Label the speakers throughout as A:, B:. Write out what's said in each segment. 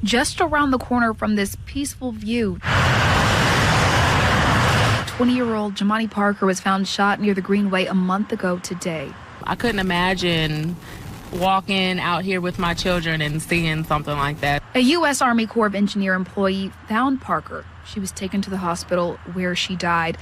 A: Just around the corner from this peaceful view, 20-year-old Jamani Parker was found shot near the Greenway a month ago today.
B: I couldn't imagine walking out here with my children and seeing something like that.
A: A U.S. Army Corps of Engineer employee found Parker. She was taken to the hospital where she died.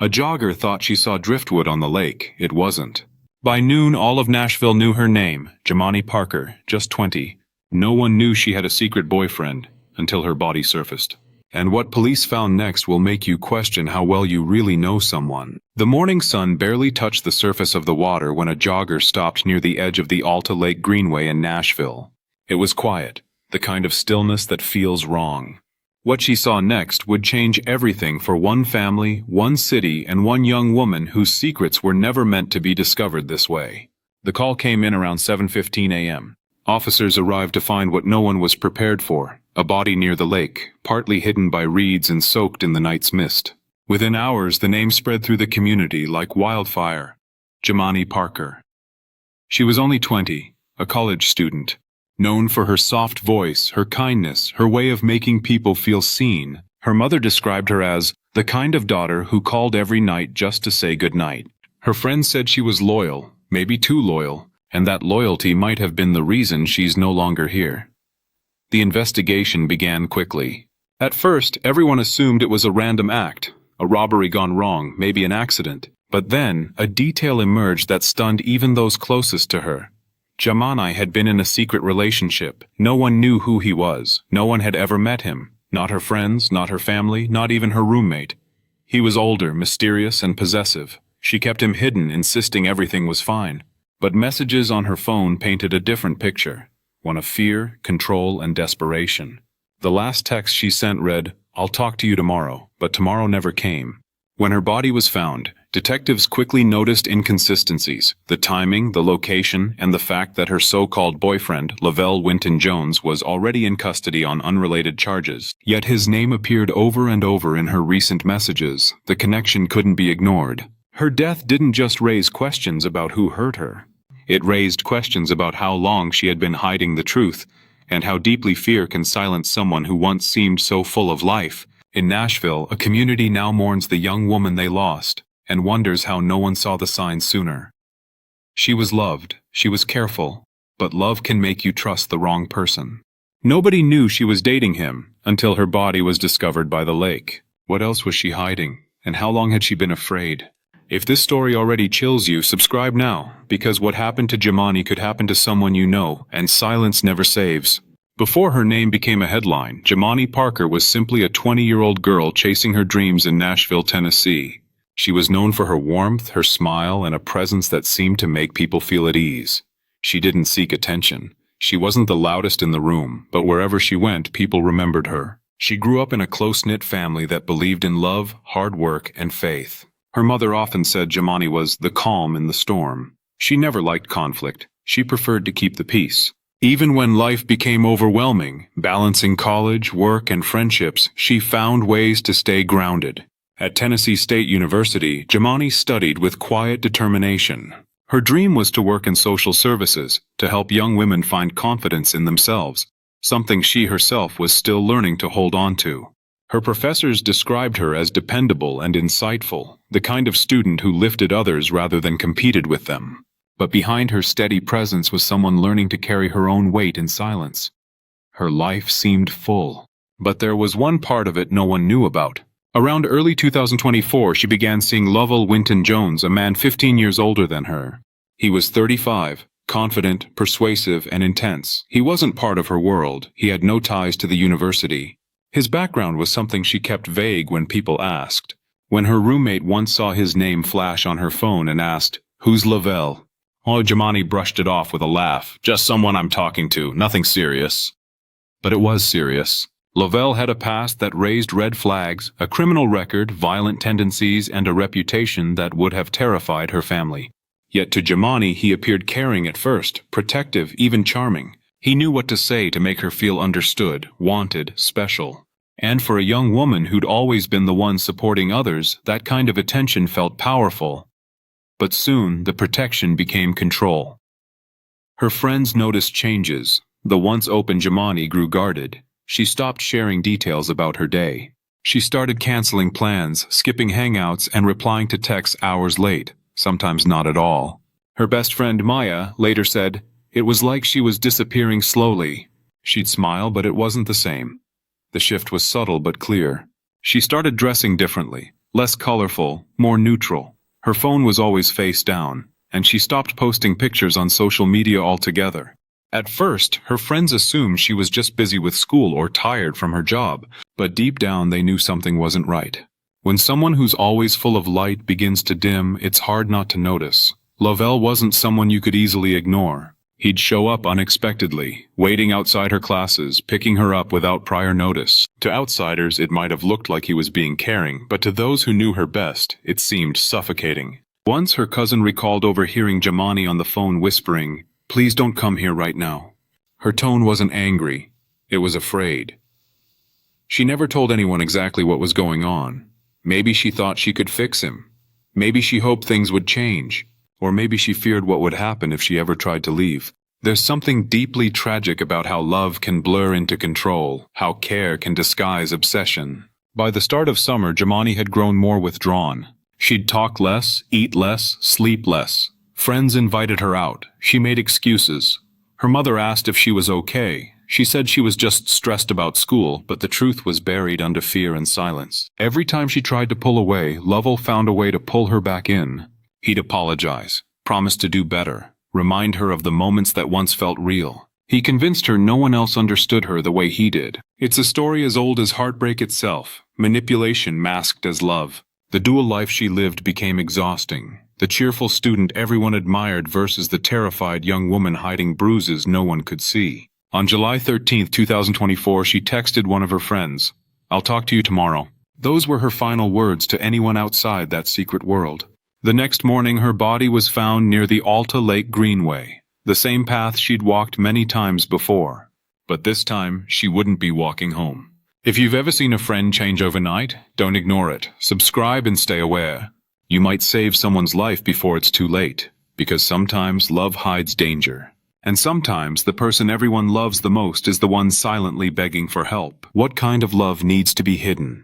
C: A jogger thought she saw driftwood on the lake. It wasn't. By noon, all of Nashville knew her name, Jamani Parker, just 20. No one knew she had a secret boyfriend until her body surfaced. And what police found next will make you question how well you really know someone. The morning sun barely touched the surface of the water when a jogger stopped near the edge of the Alta Lake Greenway in Nashville. It was quiet, the kind of stillness that feels wrong. What she saw next would change everything for one family, one city, and one young woman whose secrets were never meant to be discovered this way. The call came in around 7:15 a.m. Officers arrived to find what no one was prepared for, a body near the lake, partly hidden by reeds and soaked in the night's mist. Within hours, the name spread through the community like wildfire. Jamani Parker. She was only 20, a college student, known for her soft voice, her kindness, her way of making people feel seen. Her mother described her as the kind of daughter who called every night just to say goodnight. Her friends said she was loyal, maybe too loyal, and that loyalty might have been the reason she's no longer here. The investigation began quickly. At first, everyone assumed it was a random act, a robbery gone wrong, maybe an accident. But then, a detail emerged that stunned even those closest to her. Jamani had been in a secret relationship. No one knew who he was. No one had ever met him. Not her friends, not her family, not even her roommate. He was older, mysterious, and possessive. She kept him hidden, insisting everything was fine. But messages on her phone painted a different picture, one of fear, control, and desperation. The last text she sent read, "I'll talk to you tomorrow," but tomorrow never came. When her body was found, detectives quickly noticed inconsistencies, the timing, the location, and the fact that her so-called boyfriend, Lovelle Winton-Jones, was already in custody on unrelated charges. Yet his name appeared over and over in her recent messages. The connection couldn't be ignored. Her death didn't just raise questions about who hurt her. It raised questions about how long she had been hiding the truth, and how deeply fear can silence someone who once seemed so full of life. In Nashville, a community now mourns the young woman they lost, and wonders how no one saw the signs sooner. She was loved, she was careful, but love can make you trust the wrong person. Nobody knew she was dating him, until her body was discovered by the lake. What else was she hiding, and how long had she been afraid? If this story already chills you, subscribe now, because what happened to Jamani could happen to someone you know, and silence never saves. Before her name became a headline, Jamani Parker was simply a 20-year-old girl chasing her dreams in Nashville, Tennessee. She was known for her warmth, her smile, and a presence that seemed to make people feel at ease. She didn't seek attention. She wasn't the loudest in the room, but wherever she went, people remembered her. She grew up in a close-knit family that believed in love, hard work, and faith. Her mother often said Jamani was the calm in the storm. She never liked conflict. She preferred to keep the peace. Even when life became overwhelming, balancing college, work, and friendships, she found ways to stay grounded. At Tennessee State University, Jamani studied with quiet determination. Her dream was to work in social services, to help young women find confidence in themselves, something she herself was still learning to hold on to. Her professors described her as dependable and insightful, the kind of student who lifted others rather than competed with them. But behind her steady presence was someone learning to carry her own weight in silence. Her life seemed full. But there was one part of it no one knew about. Around early 2024, she began seeing Lovelle Winton-Jones, a man 15 years older than her. He was 35, confident, persuasive, and intense. He wasn't part of her world. He had no ties to the university. His background was something she kept vague when people asked. When her roommate once saw his name flash on her phone and asked, "Who's Lovelle?" Oh, Jamani brushed it off with a laugh. "Just someone I'm talking to, nothing serious." But it was serious. Lovelle had a past that raised red flags, a criminal record, violent tendencies, and a reputation that would have terrified her family. Yet to Jamani he appeared caring at first, protective, even charming. He knew what to say to make her feel understood, wanted, special. And for a young woman who'd always been the one supporting others, that kind of attention felt powerful. But soon, the protection became control. Her friends noticed changes. The once open Jamani grew guarded. She stopped sharing details about her day. She started canceling plans, skipping hangouts, and replying to texts hours late, sometimes not at all. Her best friend Maya later said, "It was like she was disappearing slowly." She'd smile, but it wasn't the same. The shift was subtle but clear. She started dressing differently, less colorful, more neutral. Her phone was always face down, and she stopped posting pictures on social media altogether. At first, her friends assumed she was just busy with school or tired from her job, but deep down they knew something wasn't right. When someone who's always full of light begins to dim, it's hard not to notice. Lovelle wasn't someone you could easily ignore. He'd show up unexpectedly, waiting outside her classes, picking her up without prior notice. To outsiders, it might have looked like he was being caring, but to those who knew her best, it seemed suffocating. Once her cousin recalled overhearing Jamani on the phone whispering, "Please don't come here right now." Her tone wasn't angry, it was afraid. She never told anyone exactly what was going on. Maybe she thought she could fix him. Maybe she hoped things would change. Or maybe she feared what would happen if she ever tried to leave. There's something deeply tragic about how love can blur into control, how care can disguise obsession. By the start of summer, Jamani had grown more withdrawn. She'd talk less, eat less, sleep less. Friends invited her out. She made excuses. Her mother asked if she was okay. She said she was just stressed about school, but the truth was buried under fear and silence. Every time she tried to pull away, Lovell found a way to pull her back in. He'd apologize, promise to do better, remind her of the moments that once felt real. He convinced her no one else understood her the way he did. It's a story as old as heartbreak itself, manipulation masked as love. The dual life she lived became exhausting. The cheerful student everyone admired versus the terrified young woman hiding bruises no one could see. On July 13, 2024, she texted one of her friends, "I'll talk to you tomorrow." Those were her final words to anyone outside that secret world. The next morning, her body was found near the Alta Lake Greenway, the same path she'd walked many times before. But this time, she wouldn't be walking home. If you've ever seen a friend change overnight, don't ignore it. Subscribe and stay aware. You might save someone's life before it's too late, because sometimes love hides danger. And sometimes the person everyone loves the most is the one silently begging for help. What kind of love needs to be hidden?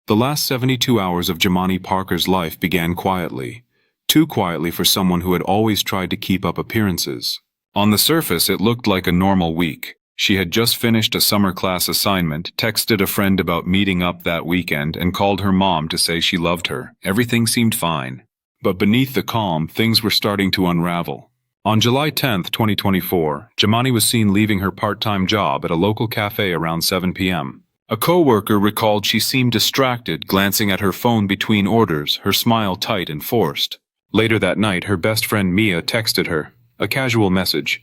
C: The last 72 hours of Jamani Parker's life began quietly. Too quietly for someone who had always tried to keep up appearances. On the surface, it looked like a normal week. She had just finished a summer class assignment, texted a friend about meeting up that weekend, and called her mom to say she loved her. Everything seemed fine. But beneath the calm, things were starting to unravel. On July 10, 2024, Jamani was seen leaving her part-time job at a local cafe around 7 p.m. A co-worker recalled she seemed distracted, glancing at her phone between orders, her smile tight and forced. Later that night, her best friend Mia texted her, a casual message.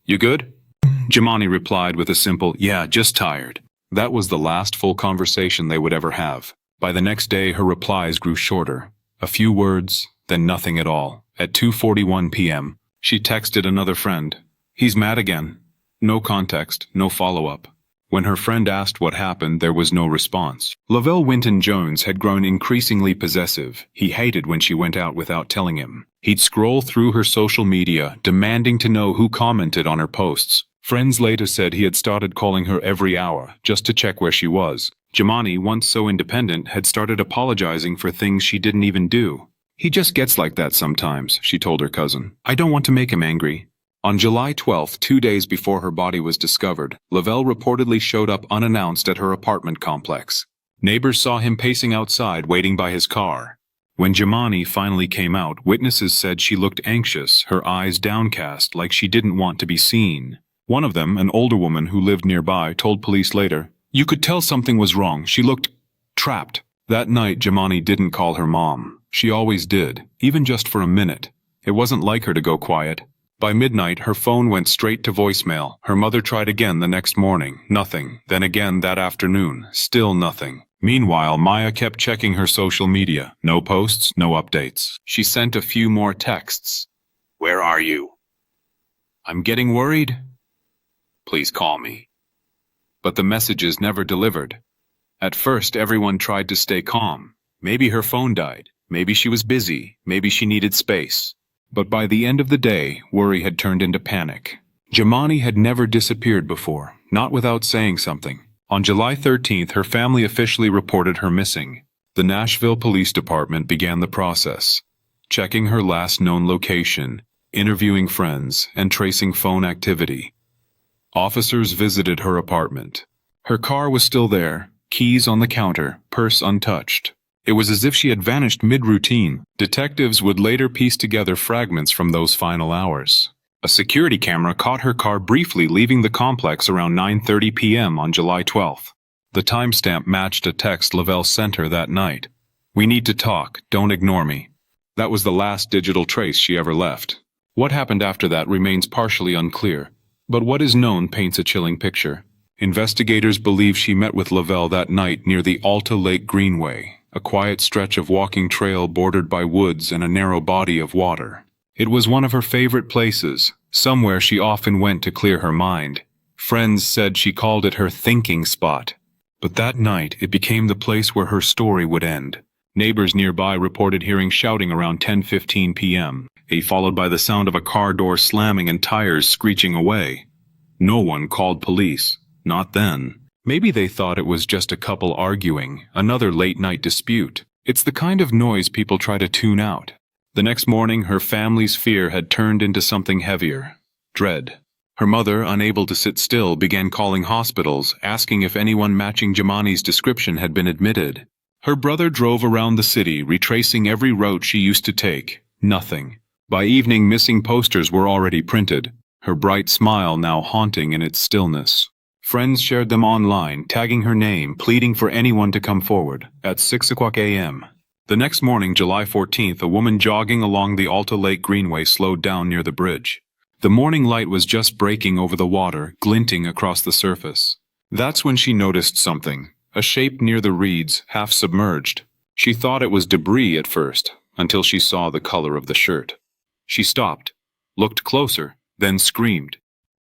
C: "You good?" Jamani replied with a simple, "Yeah, just tired." That was the last full conversation they would ever have. By the next day, her replies grew shorter. A few words, then nothing at all. At 2:41 p.m., she texted another friend. "He's mad again." No context, no follow-up. When her friend asked what happened, there was no response. Lovelle Winton-Jones had grown increasingly possessive. He hated when she went out without telling him. He'd scroll through her social media, demanding to know who commented on her posts. Friends later said he had started calling her every hour, just to check where she was. Jamani, once so independent, had started apologizing for things she didn't even do. "He just gets like that sometimes," she told her cousin. "I don't want to make him angry." On July 12, 2 days before her body was discovered, Lovelle reportedly showed up unannounced at her apartment complex. Neighbors saw him pacing outside, waiting by his car. When Jamani finally came out, witnesses said she looked anxious, her eyes downcast, like she didn't want to be seen. One of them, an older woman who lived nearby, told police later, "You could tell something was wrong. She looked trapped." That night, Jamani didn't call her mom. She always did, even just for a minute. It wasn't like her to go quiet. By midnight, her phone went straight to voicemail. Her mother tried again the next morning. Nothing. Then again that afternoon. Still nothing. Meanwhile, Maya kept checking her social media. No posts, no updates. She sent a few more texts. "Where are you? I'm getting worried. Please call me." But the messages never delivered. At first, everyone tried to stay calm. Maybe her phone died. Maybe she was busy. Maybe she needed space. But by the end of the day, worry had turned into panic. Jamani had never disappeared before, not without saying something. On July 13th, her family officially reported her missing. The Nashville Police Department began the process, checking her last known location, interviewing friends, and tracing phone activity. Officers visited her apartment. Her car was still there, keys on the counter, purse untouched. It was as if she had vanished mid-routine. Detectives would later piece together fragments from those final hours. A security camera caught her car briefly leaving the complex around 9:30 p.m. on July 12th. The timestamp matched a text Lovelle sent her that night. "We need to talk, don't ignore me." That was the last digital trace she ever left. What happened after that remains partially unclear, but what is known paints a chilling picture. Investigators believe she met with Lovelle that night near the Alta Lake Greenway, a quiet stretch of walking trail bordered by woods and a narrow body of water. It was one of her favorite places, somewhere she often went to clear her mind. Friends said she called it her thinking spot. But that night, it became the place where her story would end. Neighbors nearby reported hearing shouting around 10:15 p.m., followed by the sound of a car door slamming and tires screeching away. No one called police. Not then. Maybe they thought it was just a couple arguing, another late-night dispute. It's the kind of noise people try to tune out. The next morning, her family's fear had turned into something heavier. Dread. Her mother, unable to sit still, began calling hospitals, asking if anyone matching Jamani's description had been admitted. Her brother drove around the city, retracing every route she used to take. Nothing. By evening, missing posters were already printed, her bright smile now haunting in its stillness. Friends shared them online, tagging her name, pleading for anyone to come forward. At 6 o'clock a.m. The next morning, July 14th, a woman jogging along the Alta Lake Greenway slowed down near the bridge. The morning light was just breaking over the water, glinting across the surface. That's when she noticed something, a shape near the reeds, half submerged. She thought it was debris at first, until she saw the color of the shirt. She stopped, looked closer, then screamed.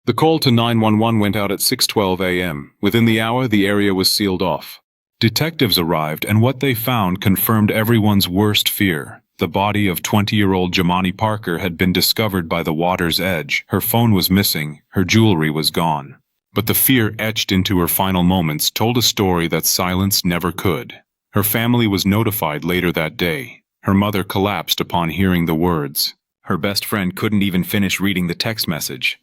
C: The call to 911 went out at 6:12 a.m. Within the hour, the area was sealed off. Detectives arrived, and what they found confirmed everyone's worst fear. The body of 20-year-old Jamani Parker had been discovered by the water's edge. Her phone was missing, her jewelry was gone. But the fear etched into her final moments told a story that silence never could. Her family was notified later that day. Her mother collapsed upon hearing the words. Her best friend couldn't even finish reading the text message.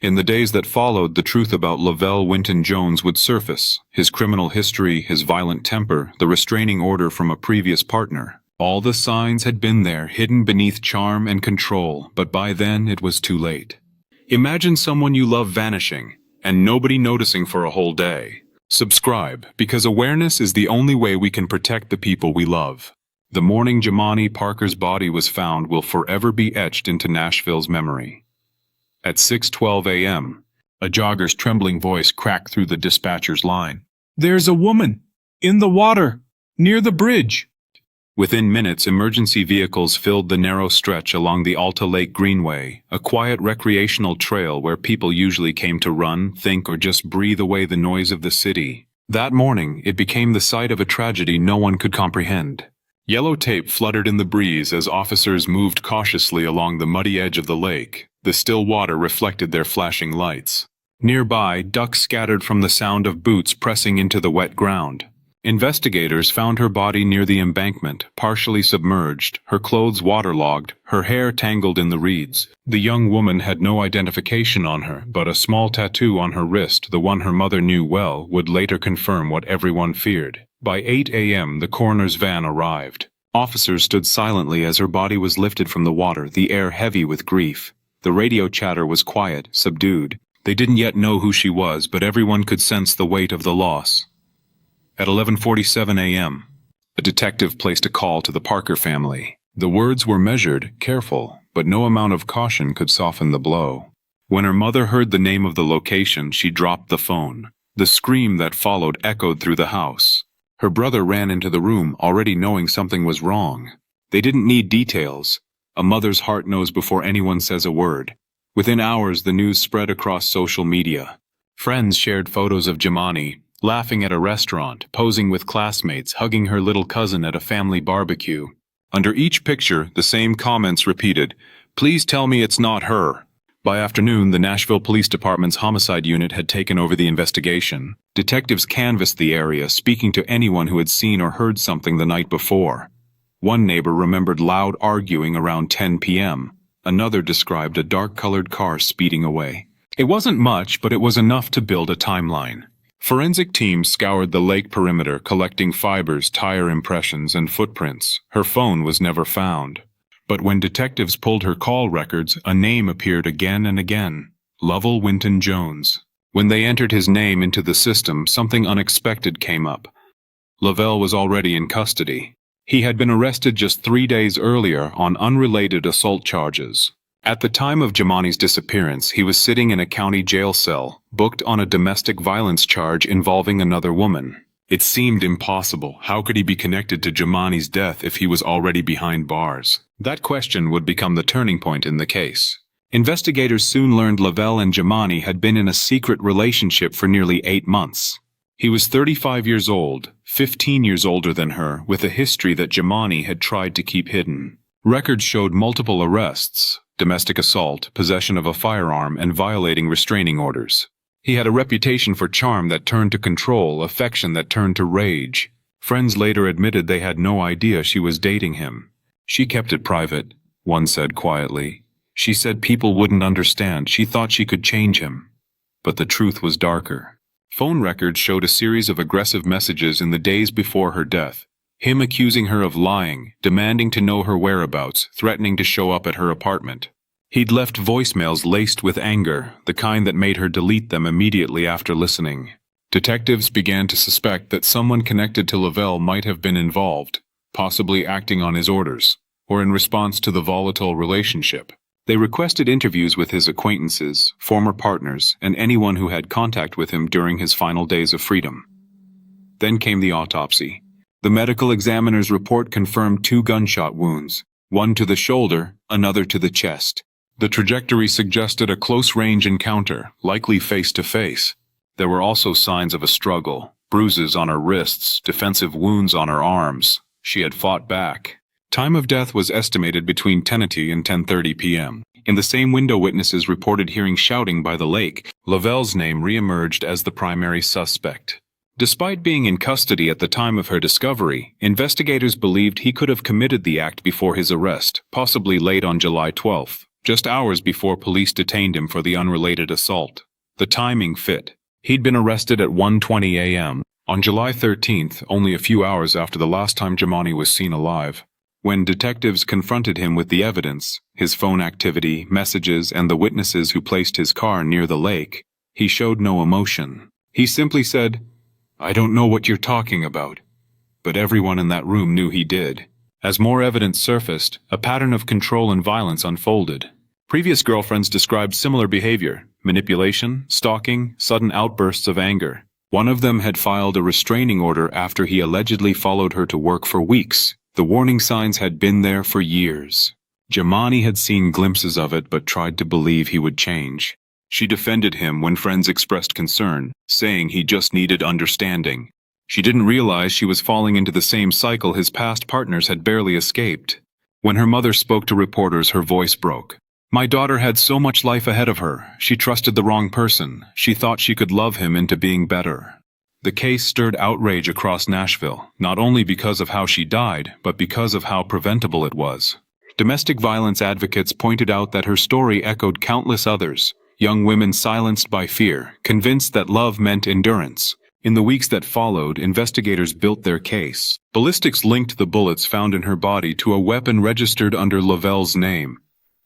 C: In the days that followed, the truth about Lovelle Winton-Jones would surface. His criminal history, his violent temper, the restraining order from a previous partner. All the signs had been there, hidden beneath charm and control, but by then it was too late. Imagine someone you love vanishing, and nobody noticing for a whole day. Subscribe, because awareness is the only way we can protect the people we love. The morning Jamani Parker's body was found will forever be etched into Nashville's memory. At 6:12 a.m., a jogger's trembling voice cracked through the dispatcher's line. "There's a woman! In the water! Near the bridge!" Within minutes, emergency vehicles filled the narrow stretch along the Alta Lake Greenway, a quiet recreational trail where people usually came to run, think, or just breathe away the noise of the city. That morning, it became the site of a tragedy no one could comprehend. Yellow tape fluttered in the breeze as officers moved cautiously along the muddy edge of the lake. The still water reflected their flashing lights. Nearby, ducks scattered from the sound of boots pressing into the wet ground. Investigators found her body near the embankment, partially submerged, her clothes waterlogged, her hair tangled in the reeds. The young woman had no identification on her, but a small tattoo on her wrist, the one her mother knew well, would later confirm what everyone feared. By 8 a.m., the coroner's van arrived. Officers stood silently as her body was lifted from the water, the air heavy with grief. The radio chatter was quiet, subdued. They didn't yet know who she was, but everyone could sense the weight of the loss. At 11:47 a.m., a detective placed a call to the Parker family. The words were measured, careful, but no amount of caution could soften the blow. When her mother heard the name of the location, she dropped the phone. The scream that followed echoed through the house. Her brother ran into the room, already knowing something was wrong. They didn't need details. A mother's heart knows before anyone says a word. Within hours, the news spread across social media. Friends shared photos of Jamani, laughing at a restaurant, posing with classmates, hugging her little cousin at a family barbecue. Under each picture, the same comments repeated, "Please tell me it's not her. By afternoon, the Nashville Police Department's homicide unit had taken over the investigation. Detectives canvassed the area, speaking to anyone who had seen or heard something the night before. One neighbor remembered loud arguing around 10 p.m. Another described a dark-colored car speeding away. It wasn't much, but it was enough to build a timeline. Forensic teams scoured the lake perimeter, collecting fibers, tire impressions, and footprints. Her phone was never found. But when detectives pulled her call records, a name appeared again and again: Lovelle Winton-Jones. When they entered his name into the system, something unexpected came up. Lovelle was already in custody. He had been arrested just 3 days earlier on unrelated assault charges. At the time of Jamani's disappearance, he was sitting in a county jail cell, booked on a domestic violence charge involving another woman. It seemed impossible. How could he be connected to Jamani's death if he was already behind bars? That question would become the turning point in the case. Investigators soon learned Lovelle and Jamani had been in a secret relationship for nearly 8 months. He was 35 years old, 15 years older than her, with a history that Jamani had tried to keep hidden. Records showed multiple arrests: domestic assault, possession of a firearm, and violating restraining orders. He had a reputation for charm that turned to control, affection that turned to rage. Friends later admitted they had no idea she was dating him. She kept it private, one said quietly. She said people wouldn't understand. She thought she could change him. But the truth was darker. Phone records showed a series of aggressive messages in the days before her death. Him accusing her of lying, demanding to know her whereabouts, threatening to show up at her apartment. He'd left voicemails laced with anger, the kind that made her delete them immediately after listening. Detectives began to suspect that someone connected to Lovelle might have been involved, possibly acting on his orders, or in response to the volatile relationship. They requested interviews with his acquaintances, former partners, and anyone who had contact with him during his final days of freedom. Then came the autopsy. The medical examiner's report confirmed 2 gunshot wounds, one to the shoulder, another to the chest. The trajectory suggested a close-range encounter, likely face-to-face. There were also signs of a struggle: bruises on her wrists, defensive wounds on her arms. She had fought back. Time of death was estimated between 10:00 and 10:30 p.m. In the same window, witnesses reported hearing shouting by the lake. Lovelle's name reemerged as the primary suspect. Despite being in custody at the time of her discovery, investigators believed he could have committed the act before his arrest, possibly late on July 12th. Just hours before police detained him for the unrelated assault. The timing fit. He'd been arrested at 1:20 a.m. on July 13th, only a few hours after the last time Jamani was seen alive. When detectives confronted him with the evidence, his phone activity, messages, and the witnesses who placed his car near the lake, he showed no emotion. He simply said, "I don't know what you're talking about." But everyone in that room knew he did. As more evidence surfaced, a pattern of control and violence unfolded. Previous girlfriends described similar behavior: manipulation, stalking, sudden outbursts of anger. One of them had filed a restraining order after he allegedly followed her to work for weeks. The warning signs had been there for years. Jamani had seen glimpses of it but tried to believe he would change. She defended him when friends expressed concern, saying he just needed understanding. She didn't realize she was falling into the same cycle his past partners had barely escaped. When her mother spoke to reporters, her voice broke. "My daughter had so much life ahead of her. She trusted the wrong person. She thought she could love him into being better." The case stirred outrage across Nashville, not only because of how she died, but because of how preventable it was. Domestic violence advocates pointed out that her story echoed countless others, young women silenced by fear, convinced that love meant endurance. In the weeks that followed, investigators built their case. Ballistics linked the bullets found in her body to a weapon registered under Lovelle's name.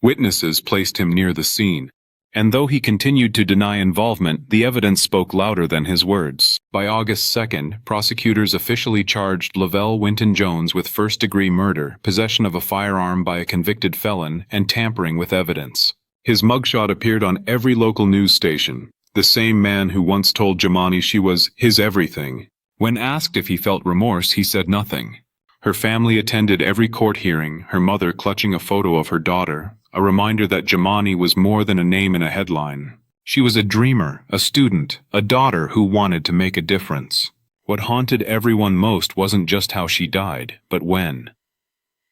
C: Witnesses placed him near the scene. And though he continued to deny involvement, the evidence spoke louder than his words. By August 2nd, prosecutors officially charged Lovelle Winton-Jones with first-degree murder, possession of a firearm by a convicted felon, and tampering with evidence. His mugshot appeared on every local news station. The same man who once told Jamani she was his everything. When asked if he felt remorse, he said nothing. Her family attended every court hearing, her mother clutching a photo of her daughter, a reminder that Jamani was more than a name in a headline. She was a dreamer, a student, a daughter who wanted to make a difference. What haunted everyone most wasn't just how she died, but when.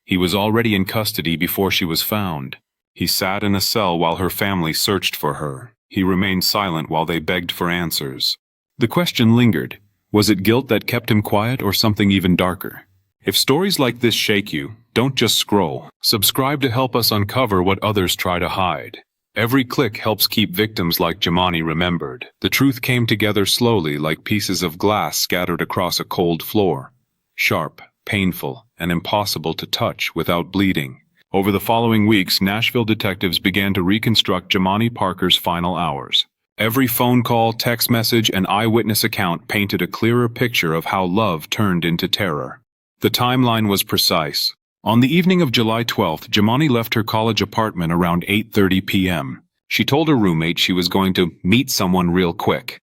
C: He was already in custody before she was found. He sat in a cell while her family searched for her. He remained silent while they begged for answers. The question lingered. Was it guilt that kept him quiet or something even darker? If stories like this shake you, don't just scroll. Subscribe to help us uncover what others try to hide. Every click helps keep victims like Jamani remembered. The truth came together slowly like pieces of glass scattered across a cold floor. Sharp, painful, and impossible to touch without bleeding. Over the following weeks, Nashville detectives began to reconstruct Jamani Parker's final hours. Every phone call, text message, and eyewitness account painted a clearer picture of how love turned into terror. The timeline was precise. On the evening of July 12th, Jamani left her college apartment around 8:30 p.m. She told her roommate she was going to meet someone real quick.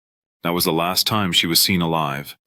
C: That was the last time she was seen alive.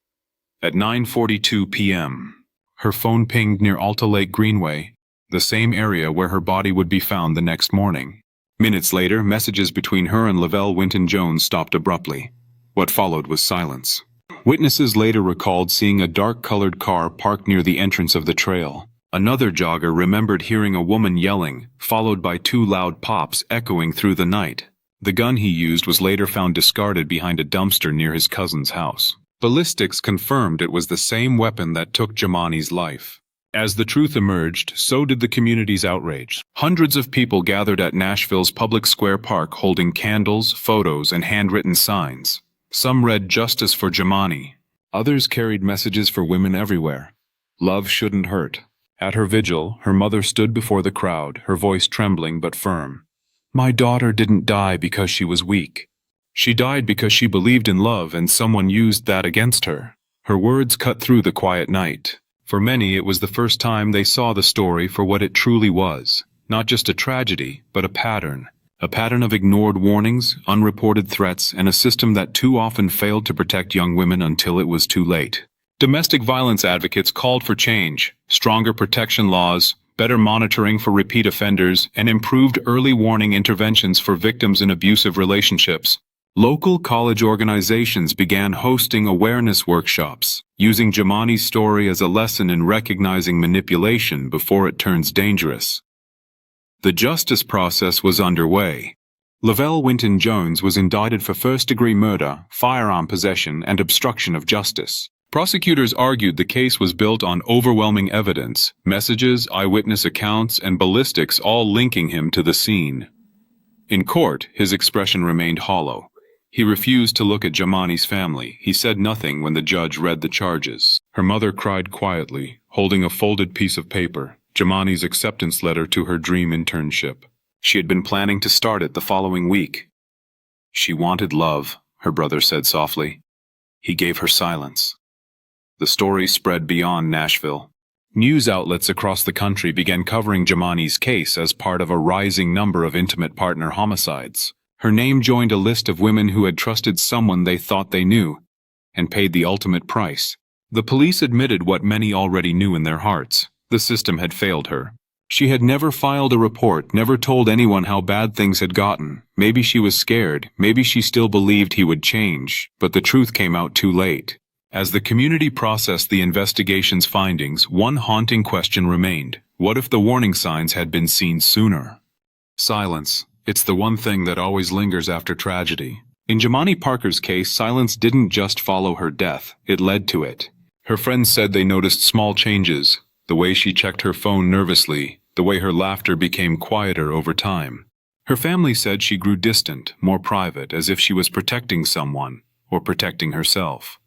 C: At 9:42 p.m., her phone pinged near Alta Lake Greenway, the same area where her body would be found the next morning. Minutes later, messages between her and Lovelle Winton-Jones stopped abruptly. What followed was silence. Witnesses later recalled seeing a dark-colored car parked near the entrance of the trail. Another jogger remembered hearing a woman yelling, followed by 2 loud pops echoing through the night. The gun he used was later found discarded behind a dumpster near his cousin's house. Ballistics confirmed it was the same weapon that took Jamani's life. As the truth emerged, so did the community's outrage. Hundreds of people gathered at Nashville's public square park holding candles, photos, and handwritten signs. Some read "Justice for Jamani." Others carried messages for women everywhere. Love shouldn't hurt. At her vigil, her mother stood before the crowd, her voice trembling but firm. "My daughter didn't die because she was weak. She died because she believed in love and someone used that against her." Her words cut through the quiet night. For many, it was the first time they saw the story for what it truly was. Not just a tragedy, but a pattern. A pattern of ignored warnings, unreported threats, and a system that too often failed to protect young women until it was too late. Domestic violence advocates called for change, stronger protection laws, better monitoring for repeat offenders, and improved early warning interventions for victims in abusive relationships. Local college organizations began hosting awareness workshops, using Jamani's story as a lesson in recognizing manipulation before it turns dangerous. The justice process was underway. Lovelle Winton-Jones was indicted for first-degree murder, firearm possession, and obstruction of justice. Prosecutors argued the case was built on overwhelming evidence, messages, eyewitness accounts, and ballistics all linking him to the scene. In court, his expression remained hollow. He refused to look at Jamani's family. He said nothing when the judge read the charges. Her mother cried quietly, holding a folded piece of paper, Jamani's acceptance letter to her dream internship. She had been planning to start it the following week. She wanted love, her brother said softly. He gave her silence. The story spread beyond Nashville. News outlets across the country began covering Jamani's case as part of a rising number of intimate partner homicides. Her name joined a list of women who had trusted someone they thought they knew, and paid the ultimate price. The police admitted what many already knew in their hearts. The system had failed her. She had never filed a report, never told anyone how bad things had gotten. Maybe she was scared, maybe she still believed he would change, but the truth came out too late. As the community processed the investigation's findings, one haunting question remained. What if the warning signs had been seen sooner? Silence. It's the one thing that always lingers after tragedy. In Jamani Parker's case, silence didn't just follow her death, it led to it. Her friends said they noticed small changes, the way she checked her phone nervously, the way her laughter became quieter over time. Her family said she grew distant, more private, as if she was protecting someone, or protecting herself.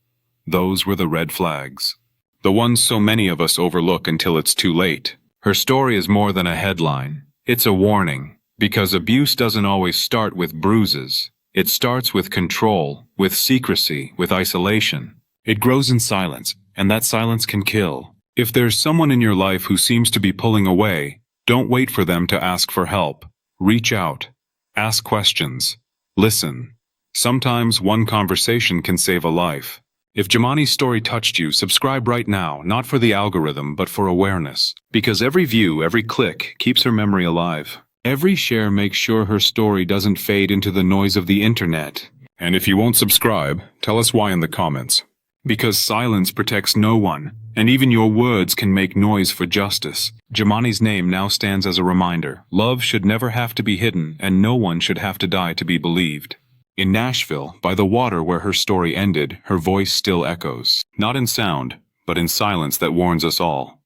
C: Those were the red flags. The ones so many of us overlook until it's too late. Her story is more than a headline. It's a warning. Because abuse doesn't always start with bruises. It starts with control, with secrecy, with isolation. It grows in silence, and that silence can kill. If there's someone in your life who seems to be pulling away, don't wait for them to ask for help. Reach out. Ask questions. Listen. Sometimes one conversation can save a life. If Jamani's story touched you, subscribe right now, not for the algorithm, but for awareness. Because every view, every click, keeps her memory alive. Every share makes sure her story doesn't fade into the noise of the internet. And if you won't subscribe, tell us why in the comments. Because silence protects no one, and even your words can make noise for justice. Jamani's name now stands as a reminder. Love should never have to be hidden, and no one should have to die to be believed. In Nashville, by the water where her story ended, her voice still echoes. Not in sound, but in silence that warns us all.